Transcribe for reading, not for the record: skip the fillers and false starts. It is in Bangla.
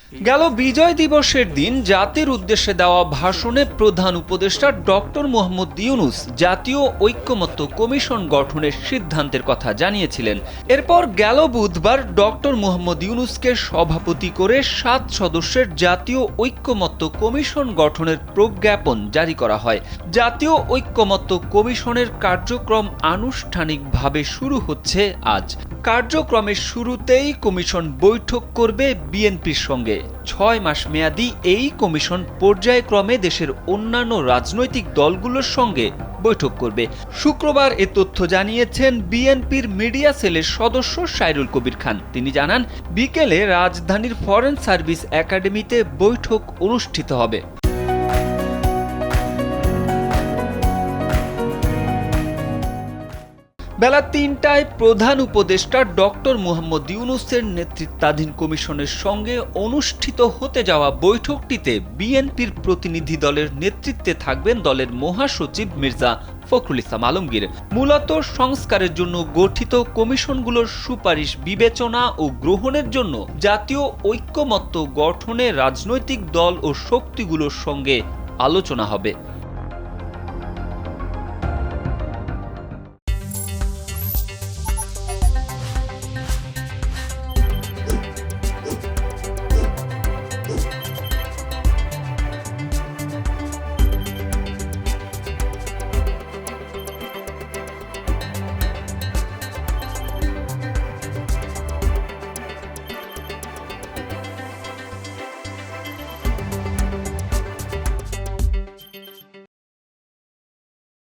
গেল বিজয় দিবসের দিন জাতির উদ্দেশ্যে দেওয়া ভাষণে প্রধান উপদেষ্টা ডক্টর মোহাম্মদ ইউনূস জাতীয় ঐক্যমত্য কমিশন গঠনের সিদ্ধান্তের কথা জানিয়েছিলেন। এরপর গেল বুধবার ডক্টর মোহাম্মদ ইউনূসকে সভাপতি করে ৭ সদস্যের জাতীয় ঐক্যমত্য কমিশন গঠনের প্রজ্ঞাপন জারি করা হয়। জাতীয় ঐক্যমত্য কমিশনের কার্যক্রম আনুষ্ঠানিকভাবে শুরু হচ্ছে আজ। কার্যক্রমের শুরুতেই কমিশন বৈঠক করবে বিএনপির সঙ্গে। ৬ মাস মেয়াদী এই কমিশন পর্যায়ক্রমে দেশের অন্যান্য রাজনৈতিক দলগুলোর সঙ্গে বৈঠক করবে। শুক্রবার এ তথ্য জানিয়েছেন বিএনপির মিডিয়া সেলের সদস্য সাইরুল কবির খান। তিনি জানান, বিকেলে রাজধানীর ফরেন সার্ভিস একাডেমিতে বৈঠক অনুষ্ঠিত হবে। বেলা ৩টায় প্রধান উপদেষ্টা ডক্টর মোহাম্মদ ইউনূসের নেতৃত্বাধীন কমিশনের সঙ্গে অনুষ্ঠিত হতে যাওয়া বৈঠকটিতে বিএনপির প্রতিনিধি দলের নেতৃত্বে থাকবেন দলের মহাসচিব মির্জা ফখরুল ইসলাম আলমগীর। মূলত সংস্কারের জন্য গঠিত কমিশনগুলোর সুপারিশ বিবেচনা ও গ্রহণের জন্য জাতীয় ঐক্যমত্য গঠনে রাজনৈতিক দল ও শক্তিগুলোর সঙ্গে আলোচনা হবে।